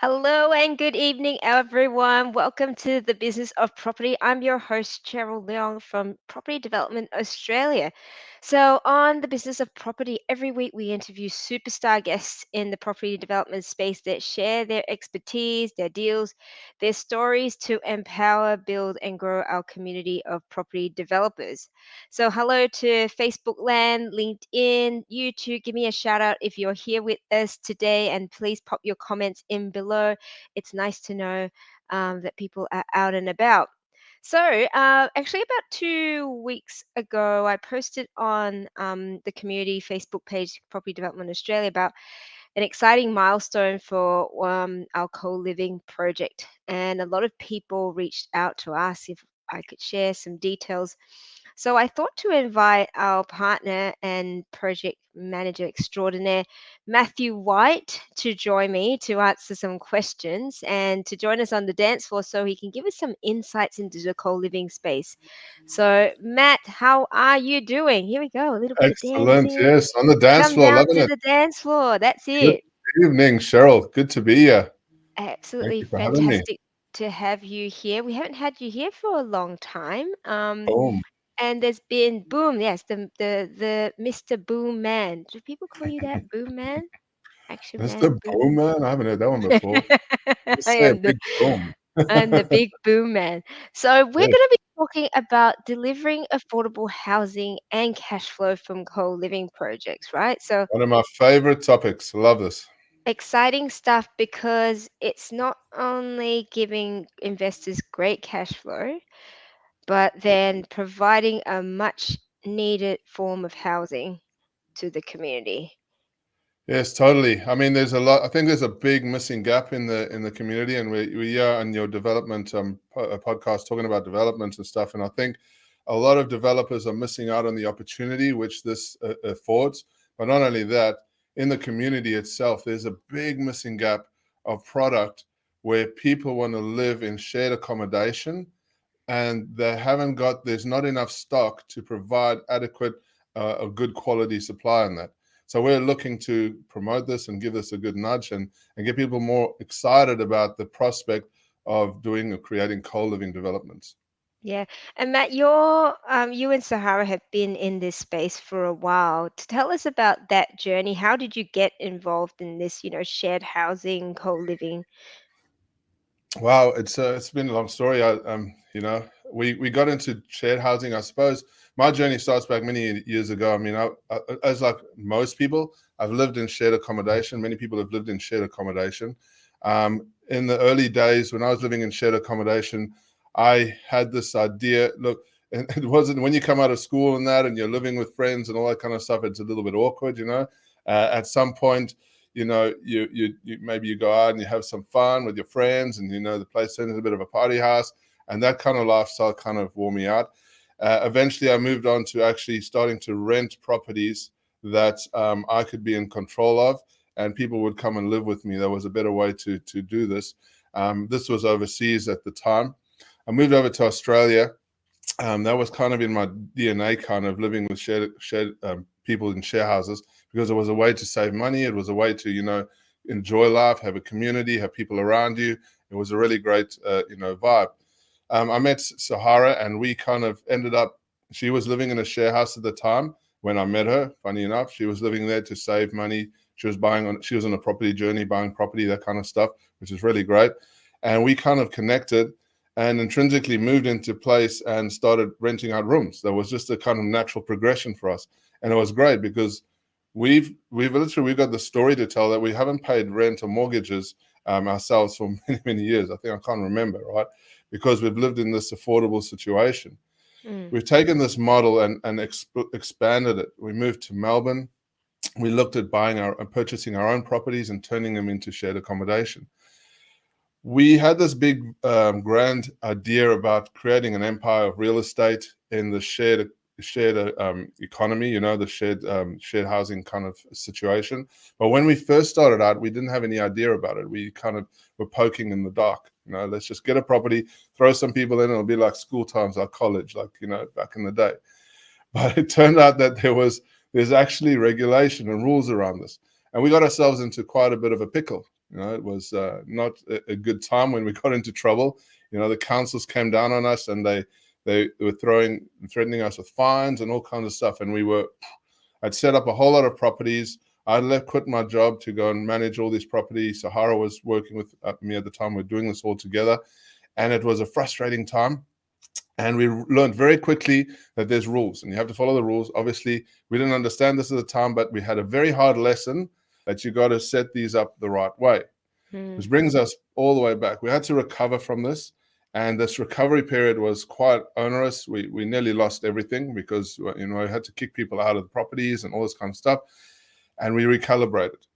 Hello and good evening, everyone. Welcome to the Business of Property. I'm your host, Cheryl Leong from Property Development Australia. So, on the Business of Property, every week we interview superstar guests in the property development space that share their expertise, their deals, their stories to empower, build, and grow our community of property developers. So, hello to Facebook Land, LinkedIn, YouTube. Give me a shout out if you're here with us today, and please pop your comments in below. It's nice to know that people are out and about. So, actually, about 2 weeks ago, I posted on the community Facebook page, Property Development Australia, about an exciting milestone for our co-living project. And a lot of people reached out to ask if I could share some details. So I thought to invite our partner and project manager extraordinaire, Matthew White, to join me to answer some questions and to join us on the dance floor so he can give us some insights into the co-living space. So, Matt, how are you doing? Here we go, a little bit of Excellent. dancing. Yes, on the dance Come floor, down loving to it. the dance floor. That's Good it. evening, Cheryl. Good to be here. Thank Absolutely you for having me. fantastic to have you here. We haven't had you here for a long time. Boom. And there's been Boom, yes, the Mr. Boom Man. Do people call you that, Boom Man? Action Mr. Man, Boom. Boomer. I haven't heard that one before. Just I say a am the big boom. I'm the big Boom Man. So we're going Yes, to be talking about delivering affordable housing and cash flow from co-living projects, right? So one of my favorite topics. Love this. exciting stuff because it's not only giving investors great cash flow, but then providing a much needed form of housing to the community. Yes, totally. I mean, there's a lot. I think there's a big missing gap in the community, and we are on your development podcast talking about development and stuff. And I think a lot of developers are missing out on the opportunity which this affords. But not only that, in the community itself, there's a big missing gap of product where people want to live in shared accommodation, and there's not enough stock to provide adequate a good quality supply on that. So we're looking to promote this and give this a good nudge and get people more excited about the prospect of doing or creating co-living developments. Yeah. And Matt, you and Sahara have been in this space for a while. To tell us about that journey, how did you get involved in this, shared housing, co-living? Wow, it's been a long story. We got into shared housing. I suppose my journey starts back many years ago. I mean, as like most people, I've lived in shared accommodation. Many people have lived in shared accommodation. In the early days, when I was living in shared accommodation, I had this idea. Look, and it wasn't when you come out of school and that, and you're living with friends and all that kind of stuff. It's a little bit awkward, you know. At some point, you maybe you go out and you have some fun with your friends, and the place turns into a bit of a party house, and that kind of lifestyle kind of wore me out. Eventually I moved on to actually starting to rent properties that I could be in control of, and people would come and live with me. There was a better way to do this. This was overseas at the time. I moved over to Australia. That was kind of in my DNA, kind of living with shared people in share houses, because it was a way to save money. It was a way to, enjoy life, have a community, have people around you. It was a really great, vibe. I met Sahara, and we kind of ended up. She was living in a share house at the time when I met her. Funny enough, she was living there to save money. She was on a property journey, buying property, that kind of stuff, which is really great. And we kind of connected and intrinsically moved into place and started renting out rooms. That was just a kind of natural progression for us, and it was great because we've got the story to tell that we haven't paid rent or mortgages ourselves for many years. I think I can't remember, right? Because we've lived in this affordable situation. Mm. We've taken this model and expanded it. We moved to Melbourne. We looked at purchasing our own properties and turning them into shared accommodation. We had this big, grand idea about creating an empire of real estate in the shared economy, the shared housing kind of situation. But when we first started out, we didn't have any idea about it. We kind of were poking in the dark. Let's just get a property, throw some people in, and it'll be like school times, like college, like back in the day. But it turned out that there's actually regulation and rules around this, and we got ourselves into quite a bit of a pickle. It was not a good time when we got into trouble. The councils came down on us, and they were threatening us with fines and all kinds of stuff. And I'd set up a whole lot of properties. Quit my job to go and manage all these properties. Sahara was working with me at the time. We're doing this all together, and it was a frustrating time. And we learned very quickly that there's rules, and you have to follow the rules. Obviously, we didn't understand this at the time, but we had a very hard lesson that you got to set these up the right way. Which brings us all the way back. We had to recover from this, and this recovery period was quite onerous. We nearly lost everything because we had to kick people out of the properties and all this kind of stuff, and we recalibrated.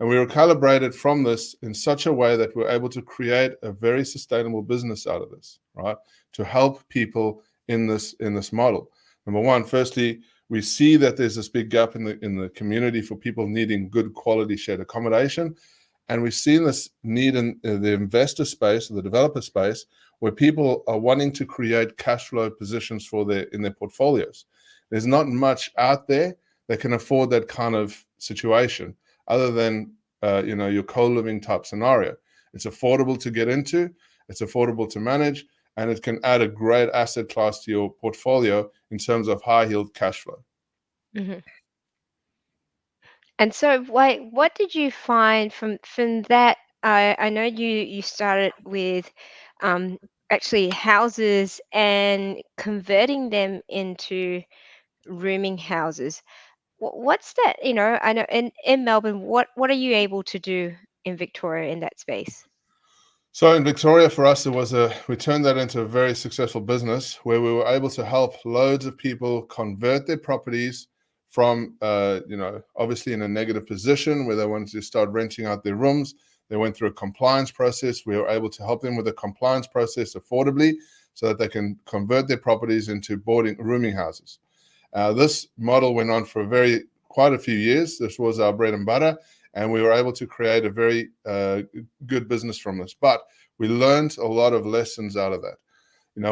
And we recalibrated from this in such a way that we're able to create a very sustainable business out of this, right? To help people in this model. Number one, firstly, we see that there's this big gap in the community for people needing good quality shared accommodation. And we've seen this need in the investor space, or the developer space, where people are wanting to create cash flow positions in their portfolios. There's not much out there that can afford that kind of situation, other than your co-living type scenario. It's affordable to get into, it's affordable to manage, and it can add a great asset class to your portfolio in terms of high yield cash flow. Mm-hmm. And so, what did you find from that? I know you started with actually houses and converting them into rooming houses. What's that? I know in Melbourne, what are you able to do in Victoria in that space? So in Victoria, for us, we turned that into a very successful business where we were able to help loads of people convert their properties from, obviously in a negative position where they wanted to start renting out their rooms. They went through a compliance process. We were able to help them with the compliance process affordably so that they can convert their properties into rooming houses. This model went on for quite a few years. This was our bread and butter, and we were able to create a very good business from this. But we learned a lot of lessons out of that.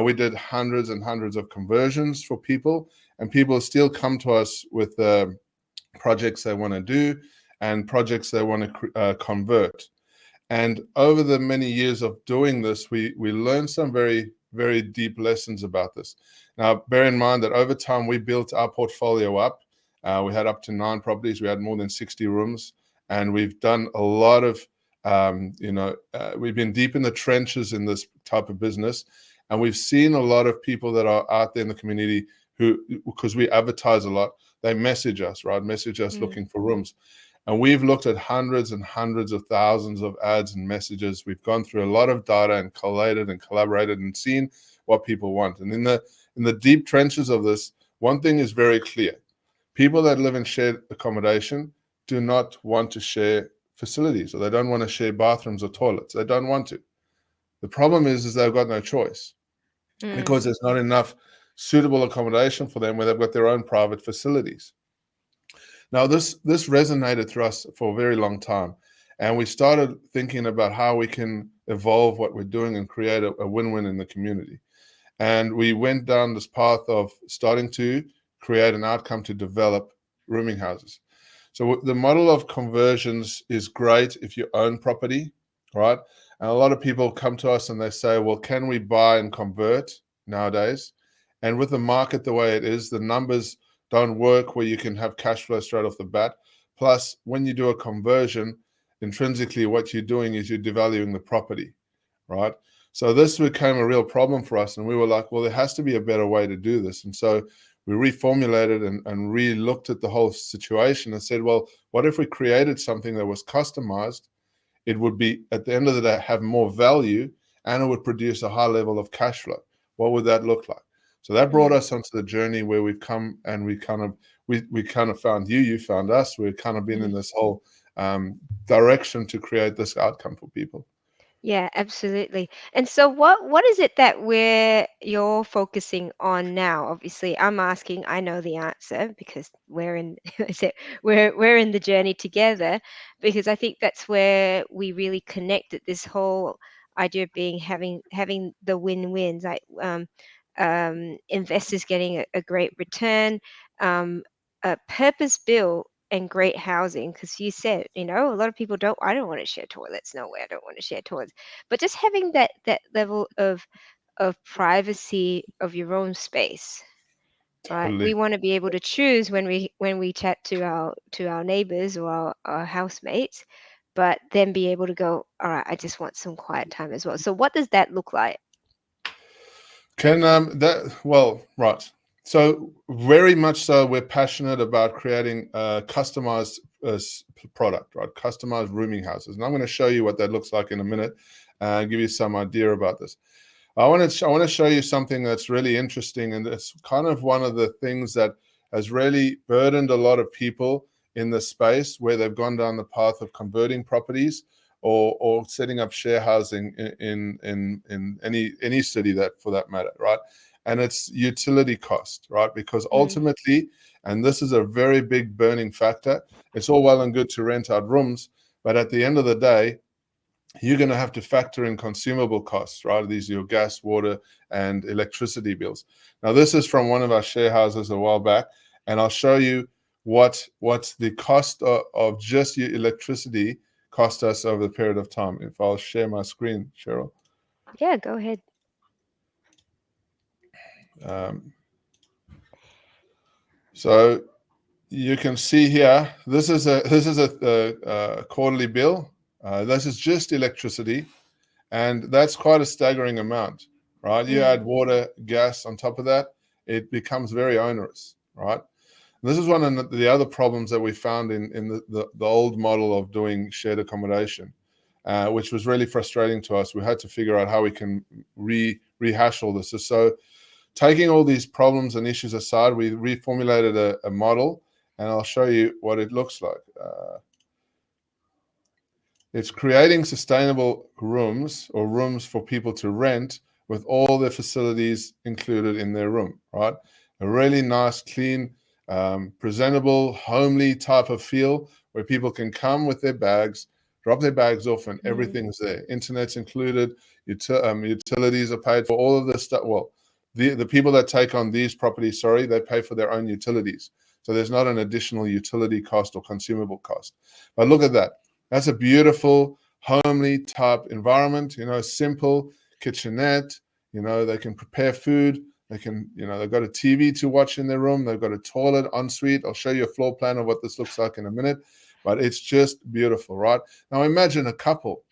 We did hundreds and hundreds of conversions for people, and people still come to us with projects they want to do and projects they want to convert. And over the many years of doing this, we learned some very, very deep lessons about this. Now, bear in mind that over time, we built our portfolio up. We had up to 9 properties. We had more than 60 rooms. And we've done a lot of, we've been deep in the trenches in this type of business. And we've seen a lot of people that are out there in the community who, because we advertise a lot, they message us, right? Message us looking for rooms. And we've looked at hundreds and hundreds of thousands of ads and messages. We've gone through a lot of data and collated and collaborated and seen what people want. And in the deep trenches of this, one thing is very clear. People that live in shared accommodation do not want to share facilities, or they don't want to share bathrooms or toilets. They don't want to. The problem is they've got no choice because there's not enough suitable accommodation for them where they've got their own private facilities. Now, this resonated through us for a very long time, and we started thinking about how we can evolve what we're doing and create a win-win in the community. And we went down this path of starting to create an outcome to develop rooming houses. So the model of conversions is great if you own property, right? And a lot of people come to us and they say, well, can we buy and convert nowadays? And with the market the way it is, the numbers don't work where you can have cash flow straight off the bat. Plus, when you do a conversion, intrinsically what you're doing is you're devaluing the property, right? So this became a real problem for us. And we were like, well, there has to be a better way to do this. And so we reformulated and re-looked at the whole situation and said, well, what if we created something that was customized? It would be, at the end of the day, have more value, and it would produce a high level of cash flow. What would that look like? So that brought us onto the journey where we've come, and we kind of found you found us. We've kind of been in this whole direction to create this outcome for people. Yeah, absolutely. And so what is it that you're focusing on now? Obviously, I'm asking, I know the answer because we're in is it we're in the journey together, because I think that's where we really connect at this whole idea of having the win-wins, like investors getting a great return, purpose built and great housing, because you said, a lot of people don't. I don't want to share toilets. No way, I don't want to share toilets. But just having that level of privacy of your own space, right? We Totally. want to be able to choose when we chat to our neighbors or our housemates, but then be able to go, all right, I just want some quiet time as well. So what does that look like? Right. So very much so, we're passionate about creating a customized product, right? Customized rooming houses, and I'm going to show you what that looks like in a minute, and give you some idea about this. I want to show you something that's really interesting, and it's kind of one of the things that has really burdened a lot of people in the space where they've gone down the path of converting properties or setting up share housing in any city, that for that matter, right? And it's utility cost, right? Because ultimately, and this is a very big burning factor, it's all well and good to rent out rooms, but at the end of the day, you're going to have to factor in consumable costs, right? These are your gas, water, and electricity bills. Now, this is from one of our share houses a while back, and I'll show you what's the cost of just your electricity cost us over the period of time. If I'll share my screen, Cheryl. Yeah, go ahead. So you can see here, this is a quarterly bill. This is just electricity, and that's quite a staggering amount, right? You add water, gas on top of that, it becomes very onerous, right? And this is one of the other problems that we found in the old model of doing shared accommodation, which was really frustrating to us. We had to figure out how we can rehash all this. So taking all these problems and issues aside, we reformulated a model, and I'll show you what it looks like. It's creating sustainable rooms, or rooms for people to rent, with all the facilities included in their room, right? A really nice, clean, presentable, homely type of feel where people can come with their bags, drop their bags off, and everything's there. Internet's included, utilities are paid for, all of this stuff. Well, the people that take on these properties, they pay for their own utilities. So there's not an additional utility cost or consumable cost. But look at that. That's a beautiful, homely type environment, simple kitchenette, they can prepare food. They can, they've got a TV to watch in their room. They've got a toilet ensuite. I'll show you a floor plan of what this looks like in a minute, but it's just beautiful, right? Now imagine a couple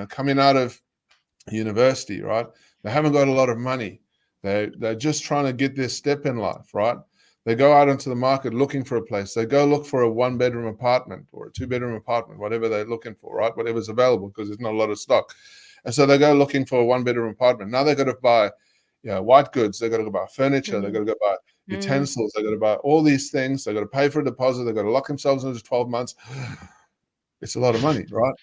coming out of university, right? They haven't got a lot of money. They're just trying to get their step in life, right? They go out into the market looking for a place. They go look for a 1-bedroom apartment or a 2-bedroom apartment, whatever they're looking for, right? Whatever's available, because there's not a lot of stock. And so they go looking for a 1-bedroom apartment. Now they've got to buy white goods. They've got to go buy furniture. They've got to go buy utensils. They've got to buy all these things. They've got to pay for a deposit. They've got to lock themselves into 12 months. It's a lot of money, right?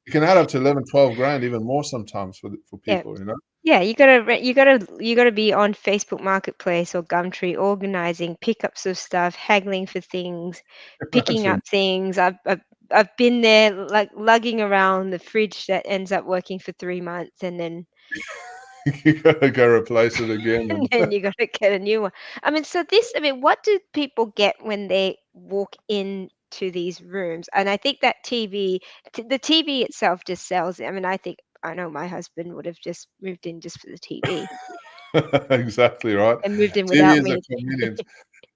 You can add up to 11, 12 grand, even more sometimes for Yeah. people, Yeah, you gotta be on Facebook Marketplace or Gumtree, organizing pickups of stuff, haggling for things, picking up Imagine. things. I've been there, like lugging around the fridge that ends up working for 3 months, and then You gotta go replace it again. and then you gotta get a new one. What do people get when they walk into these rooms? And I think that the TV itself just sells it. I know my husband would have just moved in just for the TV Exactly right. and moved in TV without is a me. convenience.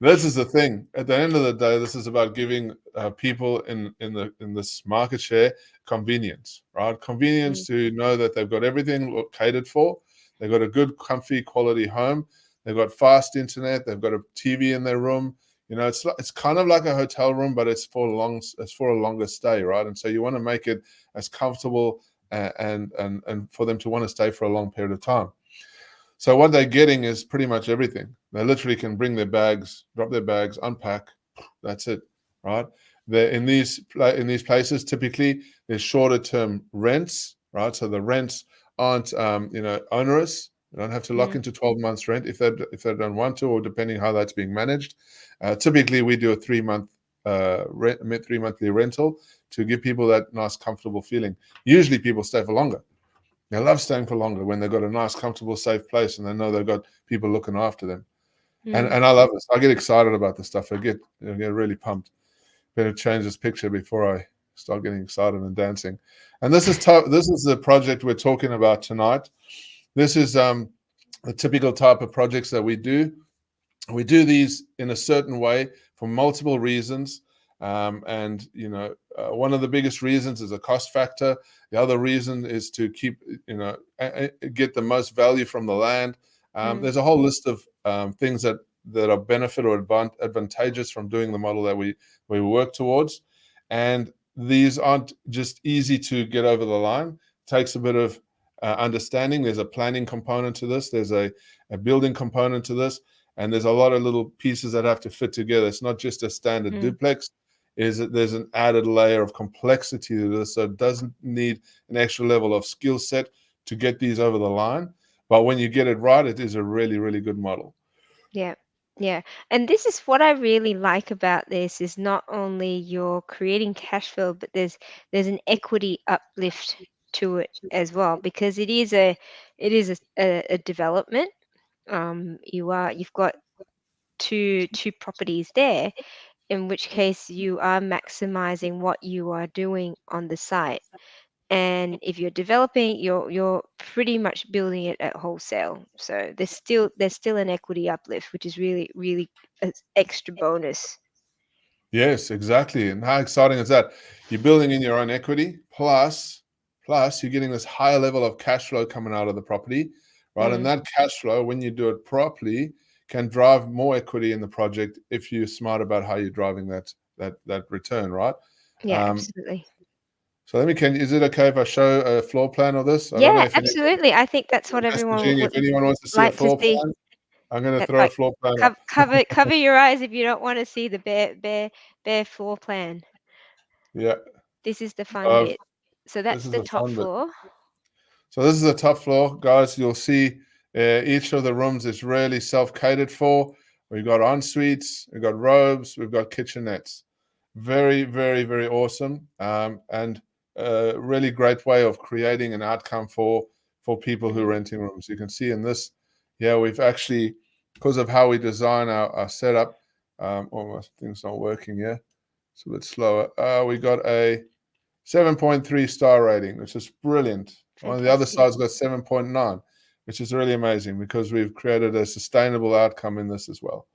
This is the thing. At the end of the day, this is about giving people in this market share convenience, right? Convenience to know that they've got everything catered for. They've got a good, comfy, quality home. They've got fast internet. They've got a TV in their room. It's kind of like a hotel room, but it's for a longer stay, right? And so you want to make it as comfortable and for them to want to stay for a long period of time. So what they're getting is pretty much everything. They literally can bring their bags, drop their bags, unpack. That's it, right? They're in these places. Typically, there's shorter term rents, right? So the rents aren't onerous. You don't have to lock into 12 months rent if they don't want to, or depending how that's being managed. Typically, we do a 3-monthly rental to give people that nice, comfortable feeling. Usually, people stay for longer. They love staying for longer when they've got a nice, comfortable, safe place and they know they've got people looking after them. And I love this. I get excited about this stuff. I get really pumped. better change this picture before I start getting excited and dancing. And this is this is the project we're talking about tonight. This is a typical type of projects that we do. We do these in a certain way for multiple reasons. And one of the biggest reasons is a cost factor. The other reason is to keep, get the most value from the land. There's a whole list of things that are benefit or advantageous from doing the model that we work towards. And these aren't just easy to get over the line. It takes a bit of understanding. There's a planning component to this. There's a building component to this. And there's a lot of little pieces that have to fit together. It's not just a standard duplex. There's an added layer of complexity to this, so it doesn't need an extra level of skill set to get these over the line. But when you get it right, it is a really, really good model. Yeah. Yeah. And this is what I really like about this is not only you're creating cash flow, but there's an equity uplift to it as well, because it is a development. You've got two properties there, in which case you are maximizing what you are doing on the site. And if you're developing, you're pretty much building it at wholesale. So there's still an equity uplift, which is really, really an extra bonus. Yes, exactly. And how exciting is that? You're building in your own equity, plus you're getting this higher level of cash flow coming out of the property, right? And Mm, that cash flow, when you do it properly, can drive more equity in the project if you're smart about how you're driving that return, right? yeah, Um, absolutely. so is it okay if I show a floor plan of this? I don't know Yeah, if anyone absolutely. I think that's what everyone messaging, if would anyone wants to see a like to floor see. plan, I'm going to That, throw a like, floor plan up. cover your eyes if you don't want to see the bare floor plan. Yeah. This is the fun Uh, bit. So this that's is the the top fun bit. floor. So this is the top floor, guys. You'll see each of the rooms is really self-catered for. We've got en suites, we've got robes, we've got kitchenettes. Very, very, very awesome, and a really great way of creating an outcome for people who are Mm, renting rooms. You can see in this, yeah, we've actually, because of how we design our setup, oh, my thing's not working. Yeah, it's a bit slower. We got a 7.3 star rating, which is brilliant. On the other fantastic. side's got 7.9, which is really amazing because we've created a sustainable outcome in this as well.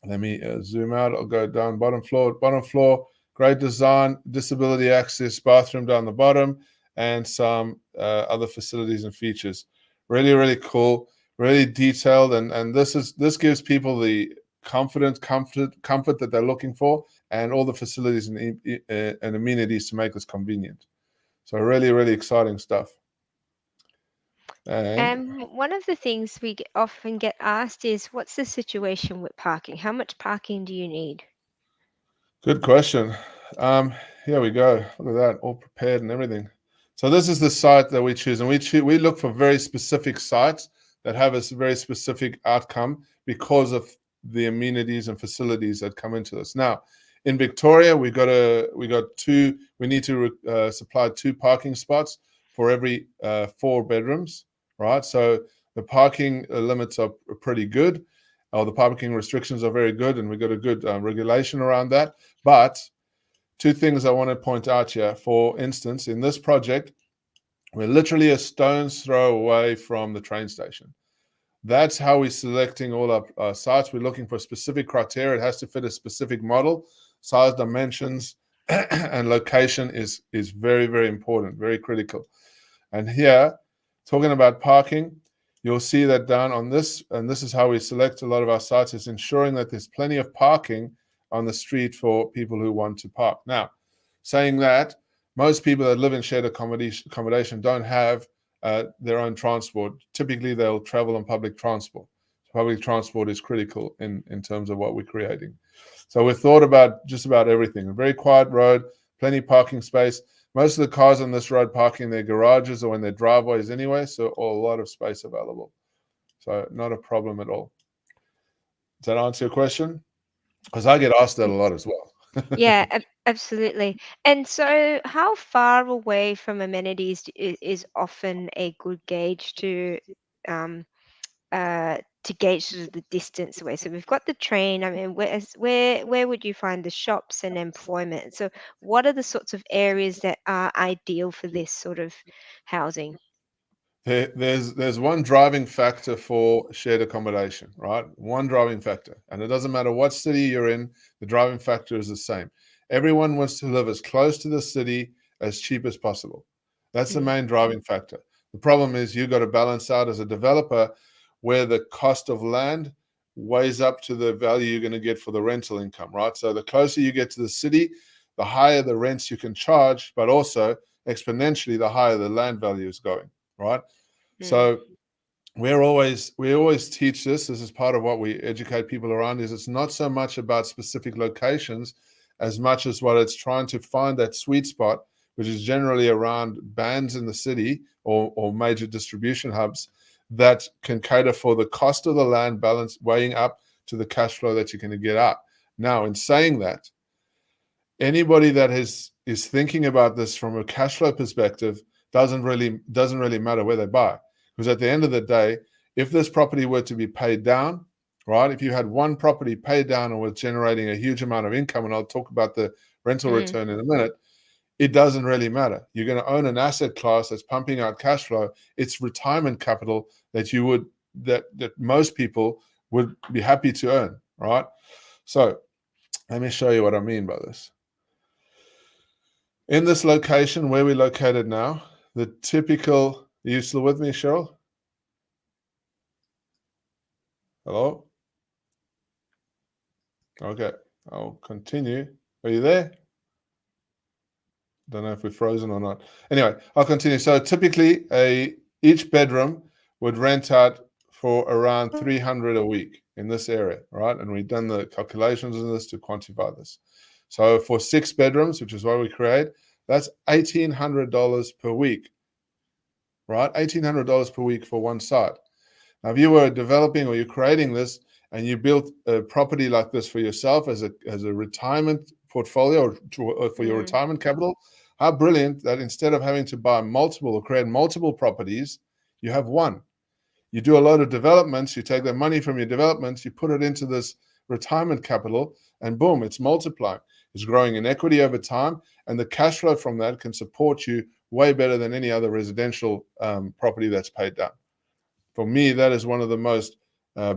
Let me zoom out. I'll go down bottom floor. Bottom floor, great design, disability access, bathroom down the bottom, and some other facilities and features. Really, really cool, really detailed, and this gives people the confidence, comfort that they're looking for, and all the facilities and amenities to make this convenient. So really, really exciting stuff. And And one of the things often get asked is, what's the situation with parking? How much parking do you need? good question. Um, Here we go. Look at that, all prepared and everything. So this is the site that we choose, and we look for very specific sites that have a very specific outcome because of the amenities and facilities that come into this. Now, in Victoria, we got two. We need to supply two parking spots for every 4 bedrooms, right? So the parking limits are pretty good, or the parking restrictions are very good, and we've got a good regulation around that. But two things I want to point out here. For instance, in this project, we're literally a stone's throw away from the train station. That's how we're selecting all our sites. We're looking for specific criteria. It has to fit a specific model, size, dimensions, and location is very, very important, very critical. And here, talking about parking, you'll see that down on this, and this is how we select a lot of our sites, is ensuring that there's plenty of parking on the street for people who want to park. Now, saying that, most people that live in shared accommodation don't have their own transport. Typically, they'll travel on public transport. Public transport is critical in terms of what we're creating. So we've thought about just about everything. A very quiet road, plenty of parking space. Most of the cars on this road park in their garages or in their driveways anyway, so a lot of space available. So not a problem at all. Does that answer your question? Because I get asked that a lot as well. Yeah, absolutely. And so, how far away from amenities is often a good gauge to um, to gauge sort of the distance away. So we've got the train. I mean, where would you find the shops and employment? So what are the sorts of areas that are ideal for this sort of housing? There's one driving factor for shared accommodation, right? One driving factor. And it doesn't matter what city you're in, the driving factor is the same. Everyone wants to live as close to the city as cheap as possible. That's the Mm, main driving factor. The problem is you've got to balance out as a developer where the cost of land weighs up to the value you're going to get for the rental income, right? So the closer you get to the city, the higher the rents you can charge, but also exponentially the higher the land value is going, right? mm, So we always teach this. This is part of what we educate people around. Is it's not so much about specific locations, as much as what it's trying to find that sweet spot, which is generally around bands in the city or major distribution hubs that can cater for the cost of the land balance weighing up to the cash flow that you're going to get out. Now, in saying that, anybody that is thinking about this from a cash flow perspective doesn't really matter where they buy, because at the end of the day, if this property were to be paid down, right, if you had one property paid down and was generating a huge amount of income, and I'll talk about the rental mm. return in a minute, it doesn't really matter. You're going to own an asset class that's pumping out cash flow. It's retirement capital that most people would be happy to earn, right? So let me show you what I mean by this. In this location where we're located now, the typical, are you still with me, Cheryl? Hello? Okay, I'll continue. Are you there? Don't know if we're frozen or not. Anyway, I'll continue. So typically each bedroom would rent out for around 300 a week in this area, right? And we've done the calculations on this to quantify this. So for 6 bedrooms, which is what we create, that's $1,800 per week, right? $1,800 per week for one site. Now, if you were developing or you're creating this and you built a property like this for yourself as a retirement portfolio or for your Mm. retirement capital, how brilliant that instead of having to buy multiple or create multiple properties, you have one. You do a lot of developments, you take the money from your developments, you put it into this retirement capital, and boom, it's multiplying. It's growing in equity over time, and the cash flow from that can support you way better than any other residential property that's paid down. For me, that is one of the most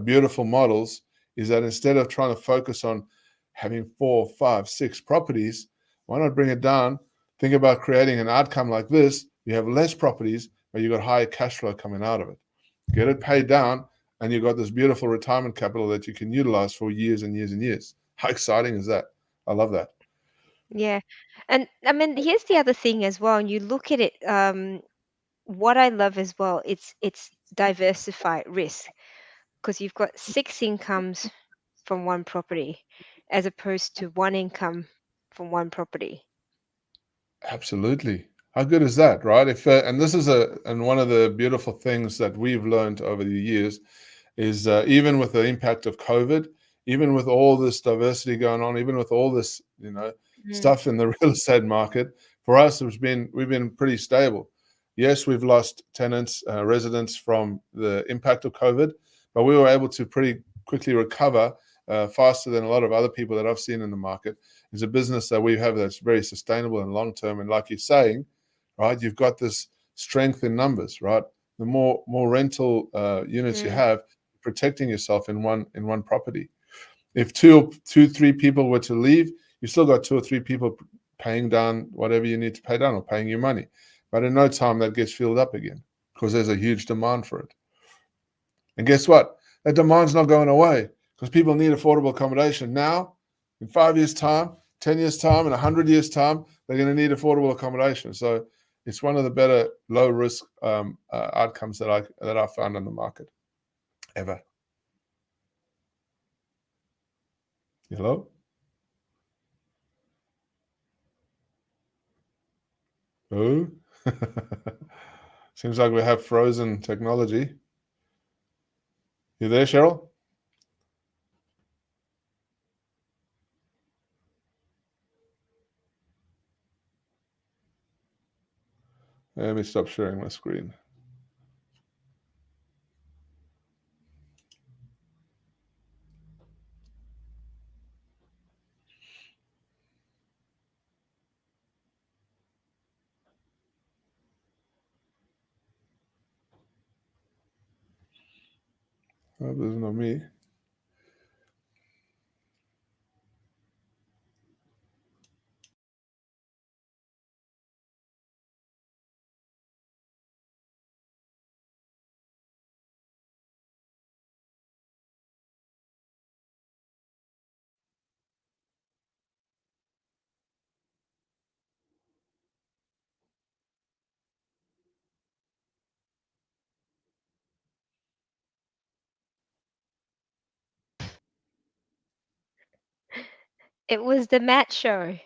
beautiful models, is that instead of trying to focus on having 4, 5, 6 properties, why not bring it down? Think about creating an outcome like this. You have less properties, but you've got higher cash flow coming out of it. Get it paid down, and you've got this beautiful retirement capital that you can utilize for years and years and years. How exciting is that? I love that. Yeah. And I mean, here's the other thing as well. And you look at it, what I love as well, it's diversified risk because you've got 6 incomes from one property as opposed to one income from one property. Absolutely. How good is that, right? If and this is one of the beautiful things that we've learned over the years is even with the impact of COVID, even with all this diversity going on, even with all this, Mm, stuff in the real estate market, for us, we've been pretty stable. Yes, we've lost tenants, residents from the impact of COVID, but we were able to pretty quickly recover faster than a lot of other people that I've seen in the market. It's a business that we have that's very sustainable and long term. And like you're saying, right, you've got this strength in numbers, right? The more rental units you mm, have, protecting yourself in one property. If three people were to leave, you still got 2 or 3 people paying down whatever you need to pay down or paying you money. But in no time that gets filled up again because there's a huge demand for it. And guess what? That demand's not going away because people need affordable accommodation now. In 5 years' time, 10 years' time, and 100 years' time, they're going to need affordable accommodation. So it's one of the better low risk outcomes that I found on the market ever. Hello? Oh, seems like we have frozen technology. You there, Cheryl? Let me stop sharing my screen. Oh, this is not me. It was the Matt show.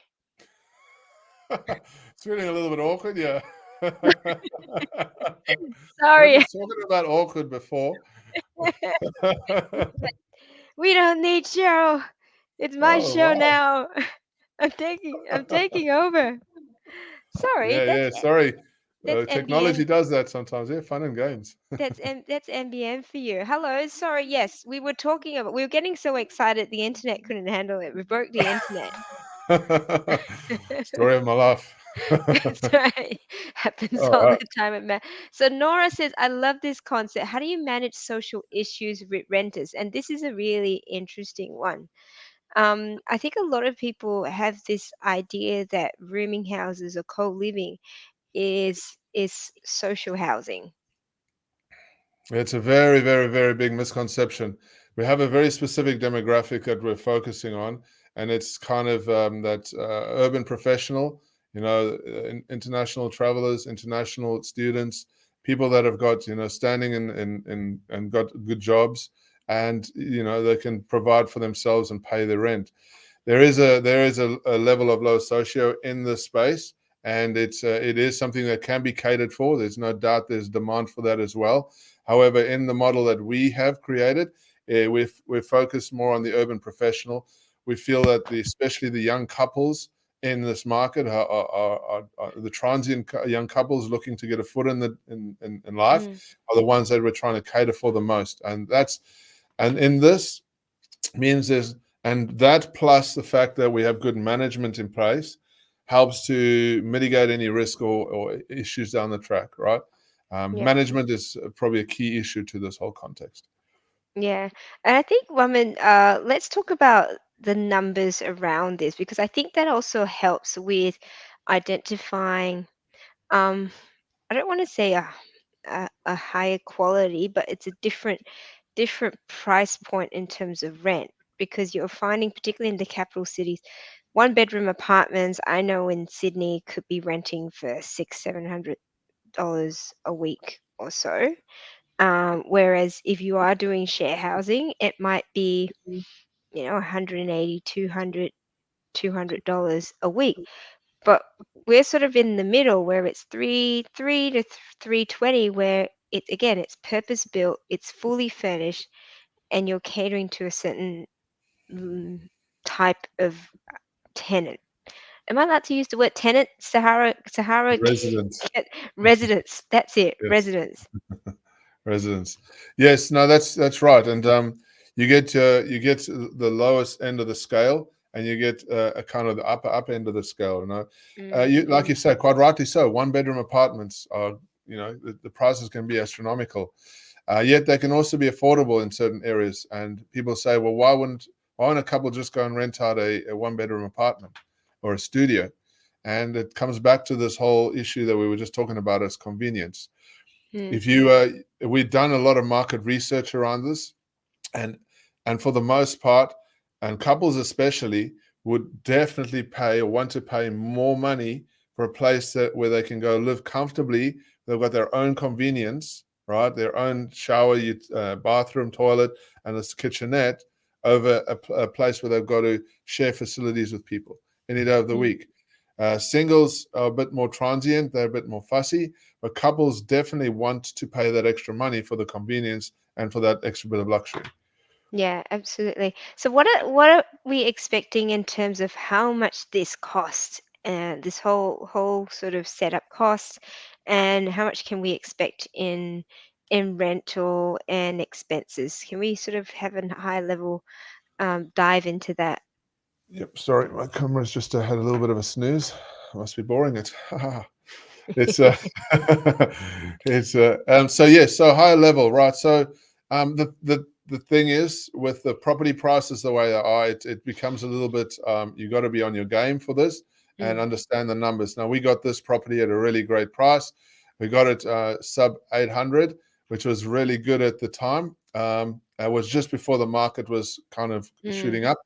It's feeling a little bit awkward, yeah. We're Sorry. just talking about awkward before. We don't need Cheryl. It's my Oh, show wow. now. I'm taking over. Sorry, Yeah, yeah. Sorry. that's Technology NBN. does that sometimes. Yeah, fun and games. That's NBN for you. Hello, sorry. Yes, we were talking about. We were getting so excited the internet couldn't handle it. We broke the internet. Story of my life. That's right. Happens All all right. the time at So Nora says, I love this concept. How do you manage social issues with renters? And this is a really interesting one. I think a lot of people have this idea that rooming houses or co-living is social housing. It's a very, very, very big misconception. We have a very specific demographic that we're focusing on, and it's kind of that urban professional, international travelers, international students, people that have got, standing and got good jobs, and they can provide for themselves and pay the rent. There is a level of low socio in this space, and it is something that can be catered for. There's no doubt there's demand for that as well. However, in the model that we have created, we're focused more on the urban professional. We feel that especially the young couples in this market are the transient young couples looking to get a foot in life Mm, are the ones that we're trying to cater for the most. And in this means there's and that plus the fact that we have good management in place helps to mitigate any risk or issues down the track, right? yeah. Management is probably a key issue to this whole context. Yeah, and I think, woman, let's talk about the numbers around this because I think that also helps with identifying. Um, I don't want to say a higher quality, but it's a different price point in terms of rent because you're finding, particularly in the capital cities, one bedroom apartments. I know in Sydney could be renting for $600-700 a week or so. Whereas if you are doing share housing, it might be, 180, 200 $200 a week. But we're sort of in the middle where it's three to 320, where it's purpose built, it's fully furnished, and you're catering to a certain mm, type of tenant. Am I allowed to use the word tenant? Sahara Residents, residents. That's it, yes. residents. Residents. Yes, no, that's right. And you get the lowest end of the scale, and you get a kind of the upper end of the scale. Mm, You like you say, quite rightly so. One bedroom apartments are, the prices can be astronomical. Yet they can also be affordable in certain areas. And people say, well, why wouldn't a couple just go and rent out a one bedroom apartment or a studio? And it comes back to this whole issue that we were just talking about as convenience. mm, If you We've done a lot of market research around this, and for the most part, and couples especially, would definitely pay or want to pay more money for a place where they can go live comfortably. They've got their own convenience, right? Their own shower, bathroom, toilet, and a kitchenette, over a place where they've got to share facilities with people any day of the mm. week. Singles are a bit more transient, they're a bit more fussy, but couples definitely want to pay that extra money for the convenience and for that extra bit of luxury. Yeah, absolutely. So what are we expecting in terms of how much this costs and this whole sort of setup costs, and how much can we expect in rental and expenses? Can we sort of have a high level dive into that? Yep, sorry, my camera's just had a little bit of a snooze. Must be boring it. It's it's so yeah, so higher level, right? So the the thing is, with the property prices the way they are, it becomes a little bit, you got to be on your game for this and Mm, understand the numbers. Now, we got this property at a really great price. We got it sub 800, which was really good at the time. It was just before the market was kind of mm, shooting up.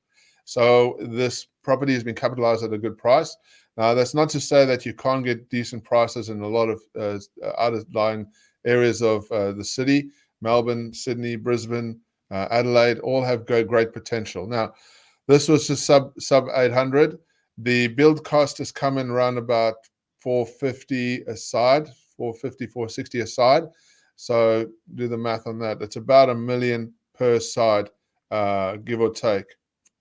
So this property has been capitalized at a good price. Now, that's not to say that you can't get decent prices in a lot of outlying areas of the city. Melbourne, Sydney, Brisbane, Adelaide, all have great potential. Now, this was just sub 800. The build cost has come in around about 450 a side, 450, 460 a side. So do the math on that. It's about $1 million per side, give or take,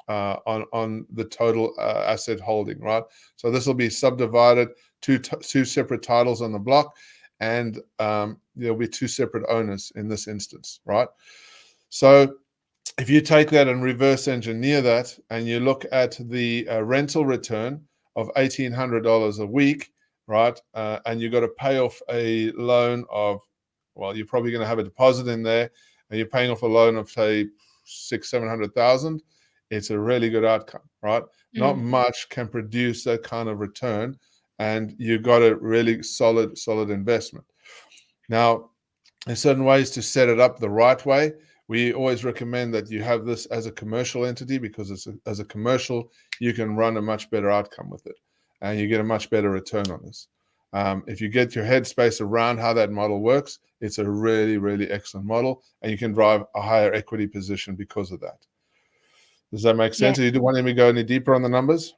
on the total asset holding, right? So this will be subdivided, two separate titles on the block, and there'll be two separate owners in this instance, right? So if you take that and reverse engineer that, and you look at the rental return of $1,800 a week, right, and you've got to pay off a loan of, well, you're probably going to have a deposit in there, and you're paying off a loan of, say, 600,000-700,000. It's a really good outcome, right? Not mm. much can produce that kind of return, and you've got a really solid investment. Now, there's certain ways to set it up the right way. We always recommend that you have this as a commercial entity, because as a commercial, you can run a much better outcome with it, and you get a much better return on this. If you get your headspace around how that model works, it's a really excellent model, and you can drive a higher equity position because of that. Does that make Yeah. sense? Or you want me to go any deeper on the numbers?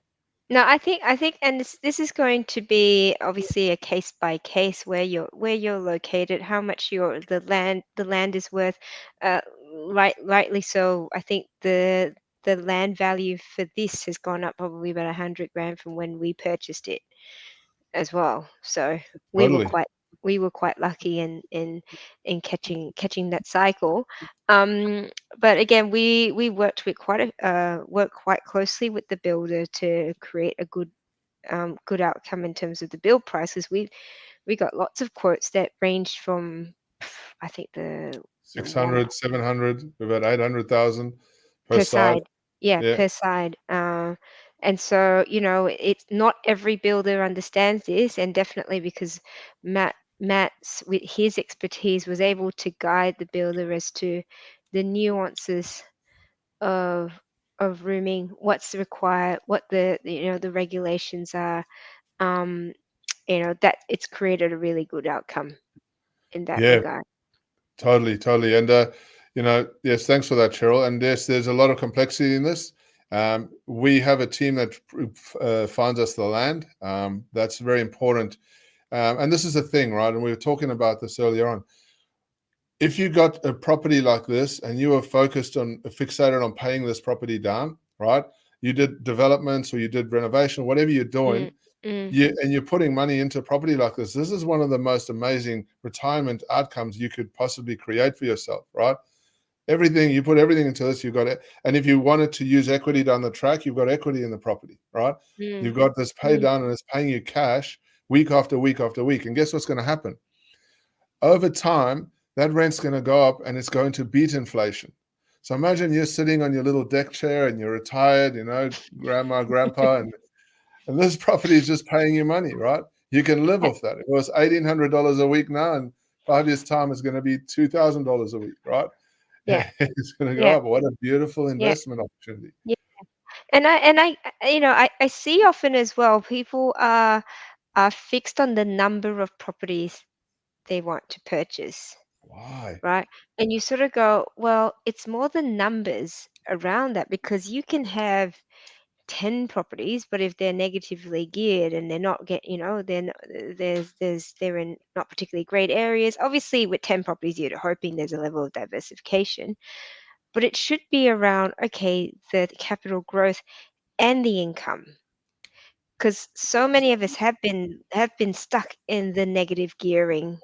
No, I think, and this is going to be obviously a case by case where you're located, how much the land is worth. Uh, rightly so. I think the land value for this has gone up probably about 100 grand from when we purchased it as well. So we were Totally. quite we were quite lucky in catching that cycle. Um, but again, we worked quite closely with the builder to create a good outcome in terms of the build prices. We got lots of quotes that ranged from I think the one 600, 700, about 800,000 per per side. side. Yeah, Yeah. per side. And so, it's not every builder understands this, and definitely because Matt's with his expertise was able to guide the builder as to the nuances of rooming, what's required, what the regulations are. Um, that it's created a really good outcome in that Yeah. regard. Totally. And, yes, thanks for that, Cheryl. And yes, there's a lot of complexity in this. We have a team that finds us the land. That's very important. And this is the thing, right? And we were talking about this earlier on. If you got a property like this and you were fixated on paying this property down, right? You did developments or you did renovation, whatever you're doing, Mm, mm, you're putting money into property like this. This is one of the most amazing retirement outcomes you could possibly create for yourself, right? You put everything into this, you've got it. And if you wanted to use equity down the track, you've got equity in the property, right? mm, You've got this pay mm. down, and it's paying you cash week after week after week. And guess what's going to happen? Over time, that rent's going to go up, and it's going to beat inflation. So imagine you're sitting on your little deck chair and you're retired, grandma, grandpa, and this property is just paying you money, right? You can live Yeah, off that. It was $1,800 a week now, and 5 years' time is going to be $2,000 a week, right? yeah, It's going to go yeah, up. What a beautiful yeah, investment opportunity. yeah. And I see often as well, people are fixed on the number of properties they want to purchase, Why? right? And you sort of go, well, it's more the numbers around that, because you can have 10 properties, but if they're negatively geared and they're not they're in not particularly great areas. Obviously, with 10 properties, you're hoping there's a level of diversification, but it should be around, okay, the capital growth and the income, because so many of us have been stuck in the negative gearing.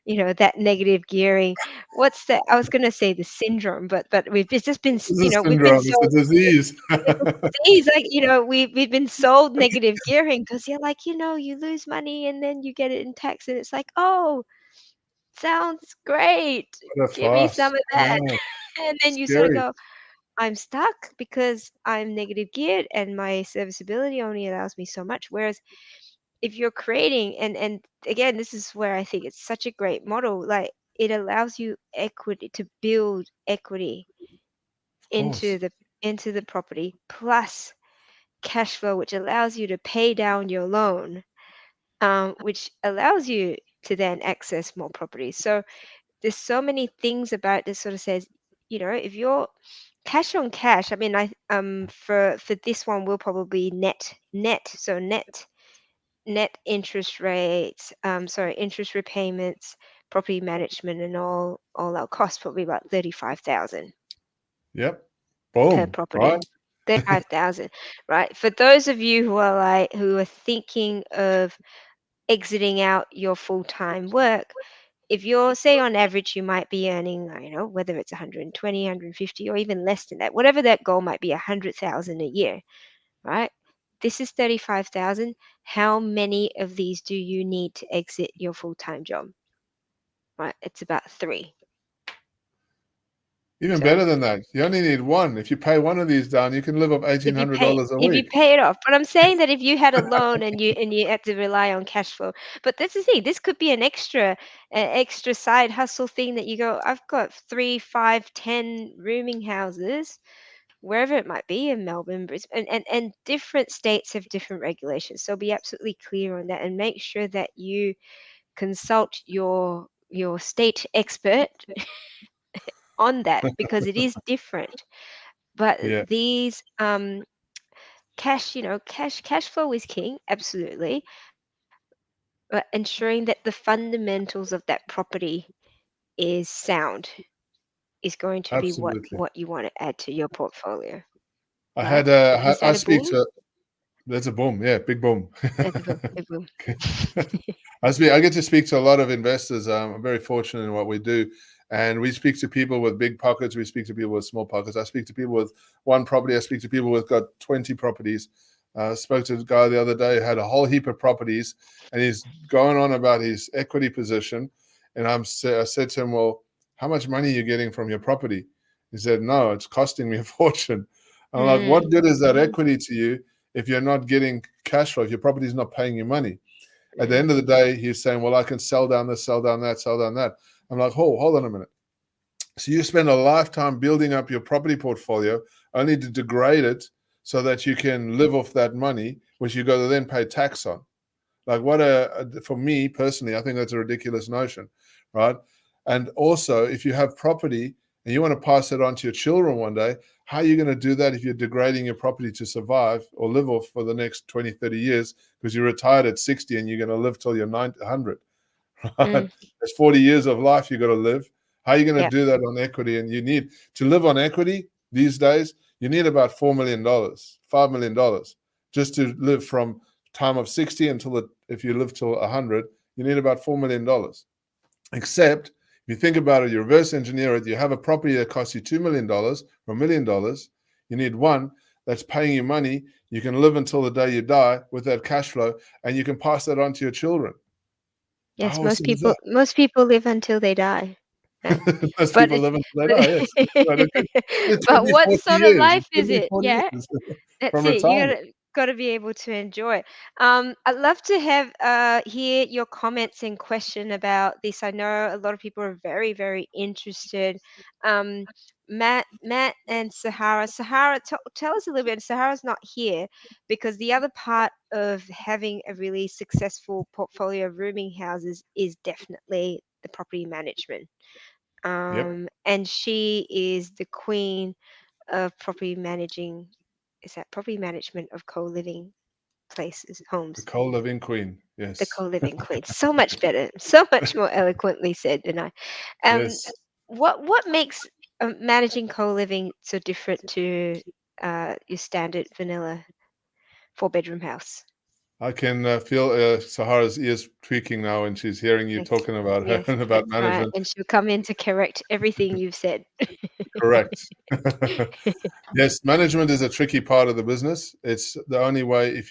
That negative gearing. What's that? I was going to say the syndrome, but it's just been This is we've been syndrome. It's a sold. disease. It's a disease, like, we've been sold negative gearing, because you're like, you lose money and then you get it in tax, and it's like, oh, sounds great. What a Give me farce. some of that. Yeah, And then you sort of scary. go, I'm stuck because I'm negative geared and my serviceability only allows me so much. Whereas if you're creating, and again, this is where I think it's such a great model, like it allows you equity to build equity Of course. into the property plus cash flow, which allows you to pay down your loan, which allows you to then access more properties. So there's so many things about this sort of says, if you're cash on cash, I mean, for this one, we'll probably net, so net interest rates, sorry, interest repayments, property management, and all our costs probably about 35,000 Yep. per Boom. Right. property. 35,000, right? For those of you who are thinking of exiting out your full-time work, if you're, say, on average, you might be earning, I don't know, whether it's 120, 150, or even less than that, whatever that goal might be, 100,000 a year, right? This is 35,000. How many of these do you need to exit your full-time job? Right? It's about three. Even So better than that. You only need one. If you pay one of these down, you can live off $1,800 a if you week. pay it off, but I'm saying that if you had a loan and you had to rely on cash flow, but that's the thing. This could be an extra side hustle thing that you go. I've got 3, 5, 10 rooming houses wherever it might be in Melbourne, Brisbane, and different states have different regulations. So be absolutely clear on that and make sure that you consult your state expert on that because it is different. But Yeah, these cash flow is king, absolutely. But ensuring that the fundamentals of that property is sound is going to be what absolutely. what you want to add to your portfolio, I right? had Is I that a speak boom? to That's a boom. Yeah, big boom. That's a boom. A boom. I get to speak to a lot of investors. I'm very fortunate in what we do, and we speak to people with big pockets. We speak to people with small pockets. I speak to people with one property. I speak to people with got 20 properties. I spoke to a guy the other day who had a whole heap of properties, and he's going on about his equity position. And I said to him, "Well, how much money are you getting from your property?" He said, "No, it's costing me a fortune." I'm like, "What Mm, good is that mhm, equity to you if you're not getting cash flow, if your property is not paying you money?" At the mm, end of the day, he's saying, "Well, I can sell down this, sell down that, sell down that." I'm like, hold on a minute. So you spend a lifetime building up your property portfolio only to degrade it so that you can live off that money, which you got to then pay tax on. Like, for me personally, I think that's a ridiculous notion, right? And also, if you have property and you want to pass it on to your children one day, how are you going to do that if you're degrading your property to survive or live off for the next 20, 30 years because you're retired at 60 and you're going to live till you're 90, 100, right? mm. There's 40 years of life you got to live. How are you going to Yeah. do that on equity? And you need to live on equity these days, you need about $4 million, $5 million just to live from time of 60 until if you live till 100, you need about $4 million. Except if you think about it, you reverse engineer it, you have a property that costs you $2 million or $1 million, you need one that's paying you money, you can live until the day you die with that cash flow, and you can pass that on to your children. Yes, How most awesome is people that? most people live until they die. Right? Most But people it's live until they die, yes. Right, but, it could but be what 40 sort of years. It life could is be it? 40 Yeah. years That's from it. You retirement. gotta be able to enjoy it. I'd love to have hear your comments and question about this. I know a lot of people are very, very interested. Um, Matt, and Sahara. Sahara, tell us a little bit. Sahara's not here because the other part of having a really successful portfolio of rooming houses is definitely the property management. Yep. And she is the queen of property management of co-living places, The homes, co-living queen. the Yes. co-living queen. So much better, so much more eloquently said than I. Um, Yes. what makes managing co-living so different to your standard vanilla four-bedroom house? I can feel Sahara's ears tweaking now when she's hearing you Yes, talking about her yes, and about that's right. management. And she'll come in to correct everything you've said. Correct. Yes, management is a tricky part of the business. It's the only way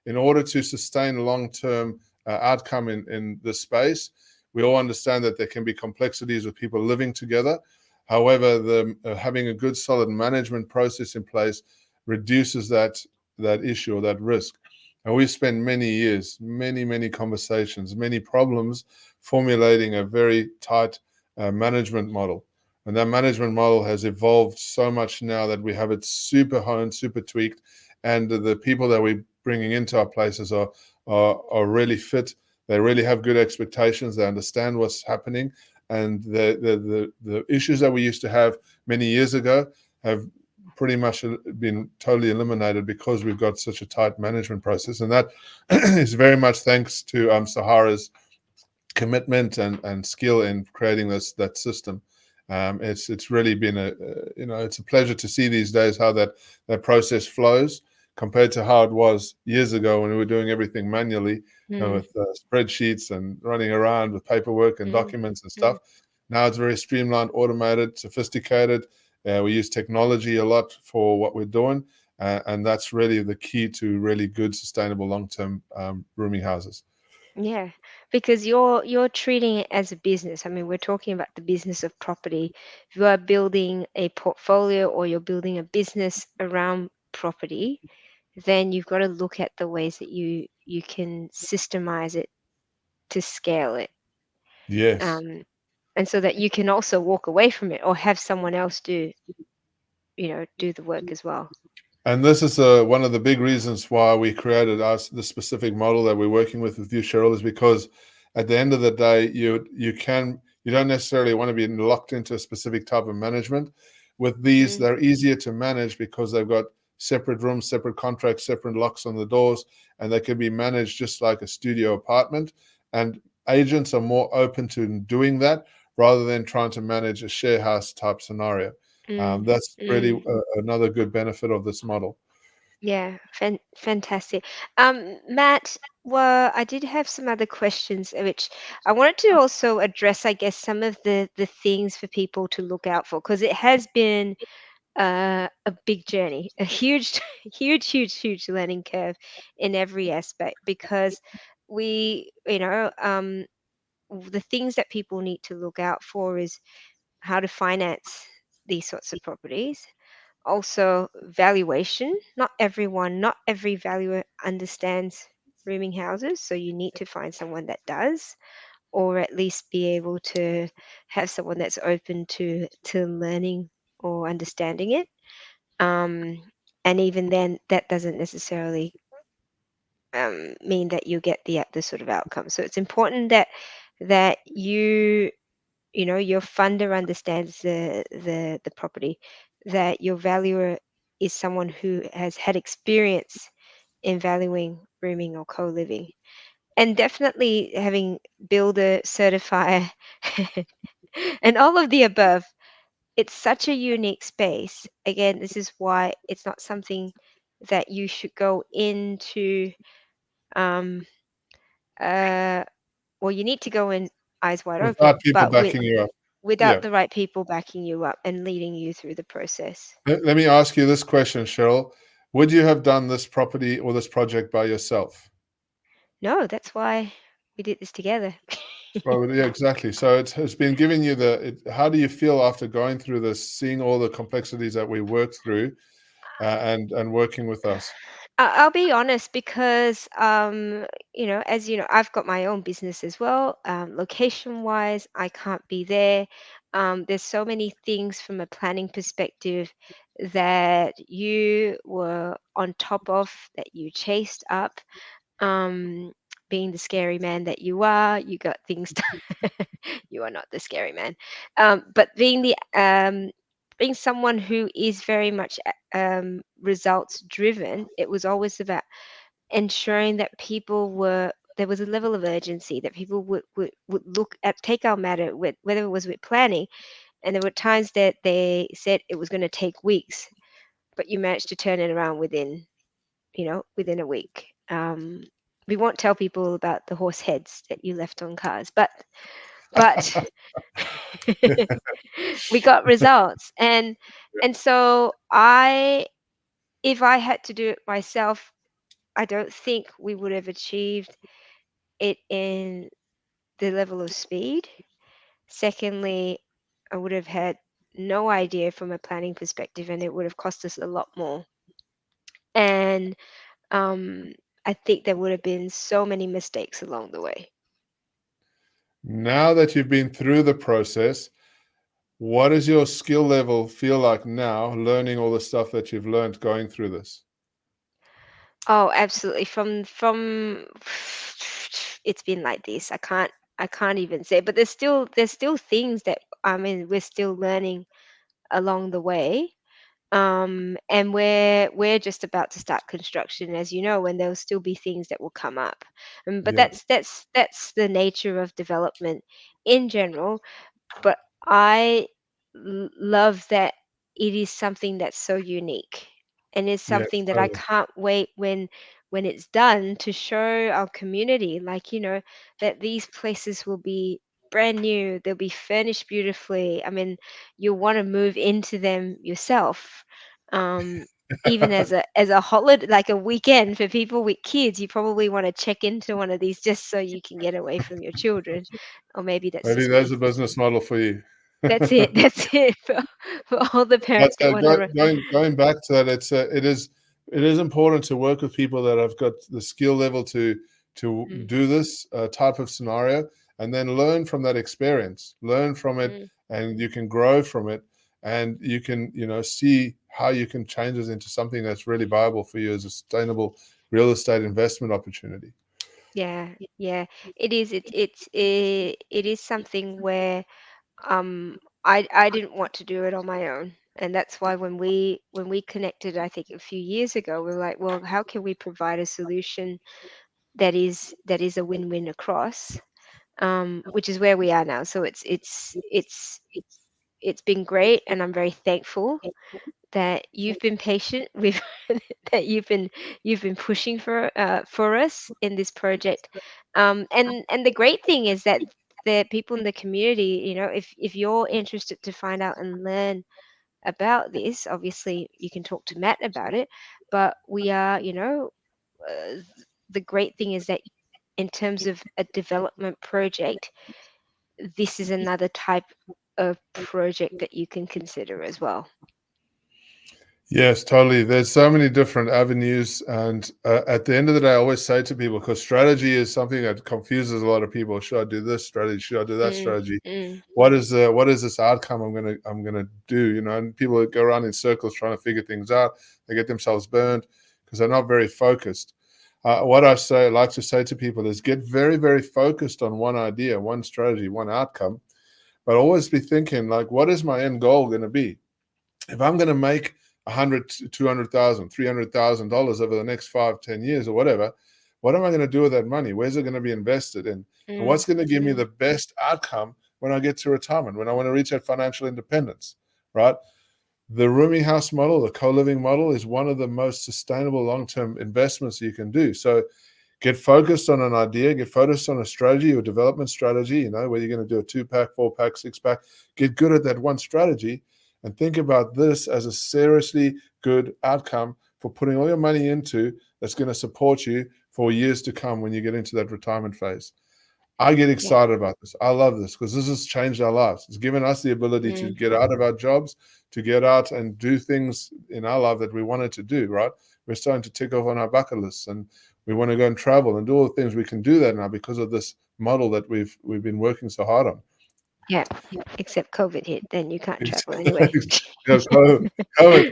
in order to sustain long-term outcome in this space, We all understand that there can be complexities with people living together. However, having a good, solid management process in place reduces that issue or that risk. And we spent many years, many conversations, many problems formulating a very tight management model. And that management model has evolved so much now that we have it super honed, super tweaked, and the people that we're bringing into our places are really fit. They really have good expectations. They understand what's happening, and the issues that we used to have many years ago have pretty much been totally eliminated because we've got such a tight management process, and that is very much thanks to Sahara's commitment and skill in creating that system. It's really been it's a pleasure to see these days how that process flows compared to how it was years ago when we were doing everything manually, Mm, with spreadsheets and running around with paperwork and mm, documents and stuff. mm. Now it's very streamlined, automated, sophisticated. We use technology a lot for what we're doing, and that's really the key to really good, sustainable, long-term rooming houses. Yeah, because you're treating it as a business. I mean, we're talking about the business of property. If you are building a portfolio or you're building a business around property, then you've got to look at the ways that you can systemize it to scale it, Yes. um, and so that you can also walk away from it or have someone else do the work as well. And this is one of the big reasons why we created the specific model that we're working with you, Cheryl, is because at the end of the day, you don't necessarily want to be locked into a specific type of management. With these, Mm, they're easier to manage because they've got separate rooms, separate contracts, separate locks on the doors, and they can be managed just like a studio apartment. And agents are more open to doing that rather than trying to manage a share house type scenario. mm, That's really mm. another good benefit of this model. Yeah, fantastic. Matt, well, I did have some other questions, which I wanted to also address, I guess, some of the things for people to look out for, because it has been a big journey, a huge, huge learning curve in every aspect, because the things that people need to look out for is how to finance these sorts of properties. Also, valuation. Not every valuer understands rooming houses, so you need to find someone that does, or at least be able to have someone that's open to learning or understanding it. Um, and even then, that doesn't necessarily mean that you get the sort of outcome. So it's important that your funder understands the property, that your valuer is someone who has had experience in valuing rooming or co-living, and definitely having builder certifier and all of the above. It's such a unique space. Again, this is why it's not something that you should go into. um well, you need to go in eyes wide Without open, people but backing you up. without Yeah. the right people backing you up and leading you through the process. Let me ask you this question, Cheryl. Would you have done this property or this project by yourself? No, that's why we did this together. Well, yeah, exactly. So it's been giving you how do you feel after going through this, seeing all the complexities that we worked through, and working with us? I'll be honest, because as you know, I've got my own business as well. Location wise, I can't be there. There's so many things from a planning perspective that you were on top of, that you chased up. um Being the scary man that you are, you got things done. You are not the scary man. But being someone who is very much results driven, it was always about ensuring that people were there was a level of urgency, that people would look at take our matter with, whether it was with planning. And there were times that they said it was going to take weeks, but you managed to turn it around within a week. We won't tell people about the horse heads that you left on cars, but we got results. And so if I had to do it myself, I don't think we would have achieved it in the level of speed. Secondly, I would have had no idea from a planning perspective, and it would have cost us a lot more. And um, I think there would have been so many mistakes along the way. Now that you've been through the process, what does your skill level feel like now, learning all the stuff that you've learned going through this? Oh, absolutely. From it's been like this. I can't even say, but there's still things that I mean we're still learning along the way. And we're just about to start construction, as you know, and there'll still be things that will come up. But Yeah, that's the nature of development in general. But I love that it is something that's so unique, and is yes, something that I totally. can't wait when it's done to show our community, like, that these places will be brand new, they'll be furnished beautifully. I mean, you'll want to move into them yourself. Um, Even as a holiday, like a weekend for people with kids, you probably want to check into one of these just so you can get away from your children. Or maybe that's Maybe just there's me. a business model for you. That's it. That's it for all the But parents that want to. going back to that, it is important to work with people that have got the skill level to Mm, do this type of scenario, and then learn from that experience, learn from it, mm, and you can grow from it, and you can see how you can change this into something that's really viable for you as a sustainable real estate investment opportunity. yeah, yeah. It is. It is something where I didn't want to do it on my own, and that's why when we connected, I think a few years ago, we are like, well, how can we provide a solution that is a win-win across, which is where we are now. So it's been great, and I'm very thankful that you've been patient with that you've been pushing for us in this project. And the great thing is that the people in the community, if you're interested to find out and learn about this, obviously you can talk to Matt about it. But we are, uh, the great thing is that in terms of a development project, this is another type of project that you can consider as well. Yes, totally. There's so many different avenues, and at the end of the day, I always say to people, because strategy is something that confuses a lot of people. Should I do this strategy? Should I do that Mm, strategy? mm, What is this outcome I'm gonna do? And people go around in circles trying to figure things out. They get themselves burned because they're not very focused. What like to say to people is get very, very focused on one idea, one strategy, one outcome, but always be thinking like, what is my end goal going to be? If I'm going to make 100, 200,000, $300,000 over the next 5, 10 years or whatever, what am I going to do with that money? Where's it going to be invested in? And mm. what's going to give me the best outcome when I get to retirement, when I want to reach that financial independence, right? The rooming house model, the co-living model, is one of the most sustainable long-term investments you can do. So get focused on an idea, get focused on a strategy or development strategy, whether you're going to do a 2-pack, 4-pack, 6-pack, get good at that one strategy and think about this as a seriously good outcome for putting all your money into, that's going to support you for years to come when you get into that retirement phase. I get Yeah. excited about this. I love this because this has changed our lives. It's given us the ability to Mm. get out of our jobs, to get out and do things in our life that we wanted to do, right? We're starting to tick off on our bucket lists, and we want to go and travel and do all the things. We can do that now because of this model that we've been working so hard on. Yeah. Except COVID hit, then you can't It's, travel anyway. COVID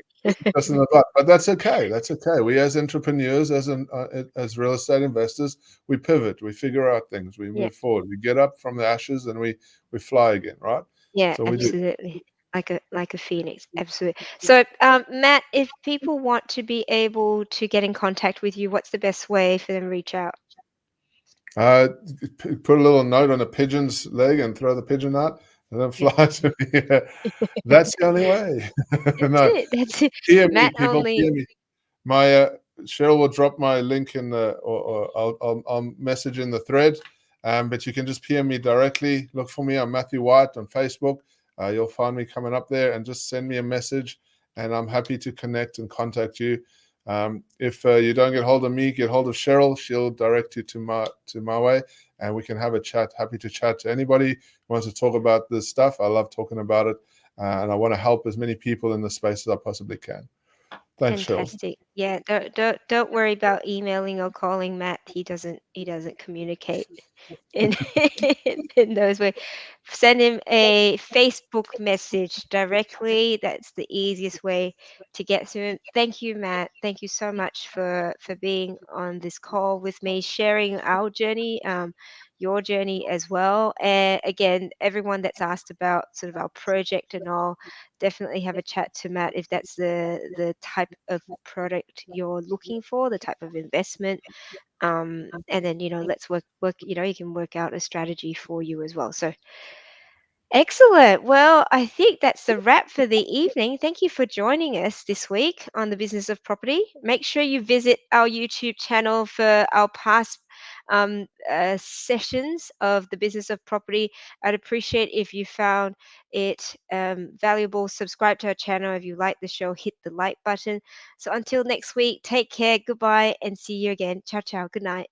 us in the butt, but that's okay. That's okay. We as entrepreneurs, as real estate investors, we pivot, we figure out things, we Yeah. move forward, we get up from the ashes, and we fly again, right? Yeah, So we do. absolutely. Like a phoenix. Absolutely. So, Matt, if people want to be able to get in contact with you, what's the best way for them to reach out? Uh, Put a little note on a pigeon's leg and throw the pigeon out, and then Yeah. fly to me. That's the only way. That's No, it. That's it. PM me, Matt people. only. PM me. My Cheryl will drop my link in the, or I'll message in the thread. But you can just PM me directly. Look for me. I'm Matthew White on Facebook. You'll find me coming up there, and just send me a message, and I'm happy to connect and contact you. If you don't get hold of me, get hold of Cheryl. She'll direct you to my way, and we can have a chat. Happy to chat to anybody who wants to talk about this stuff. I love talking about it, and I want to help as many people in the space as I possibly can. Thanks, Cheryl. Fantastic. Yeah, don't worry about emailing or calling Matt. He doesn't communicate in in those ways. Send him a Facebook message directly. That's the easiest way to get to him. Thank you, Matt. Thank you so much for being on this call with me, sharing our journey, your journey as well. And again, everyone that's asked about sort of our project and all, definitely have a chat to Matt if that's the type of product you're looking for, the type of investment. And then let's work. You can work out a strategy for you as well. So excellent. Well, I think that's the wrap for the evening. Thank you for joining us this week on the Business of Property. Make sure you visit our YouTube channel for our past sessions of the Business of Property. I'd appreciate if you found it valuable. Subscribe to our channel. If you like the show, hit the like button. So until next week, take care, goodbye, and see you again. Ciao, ciao. Good night.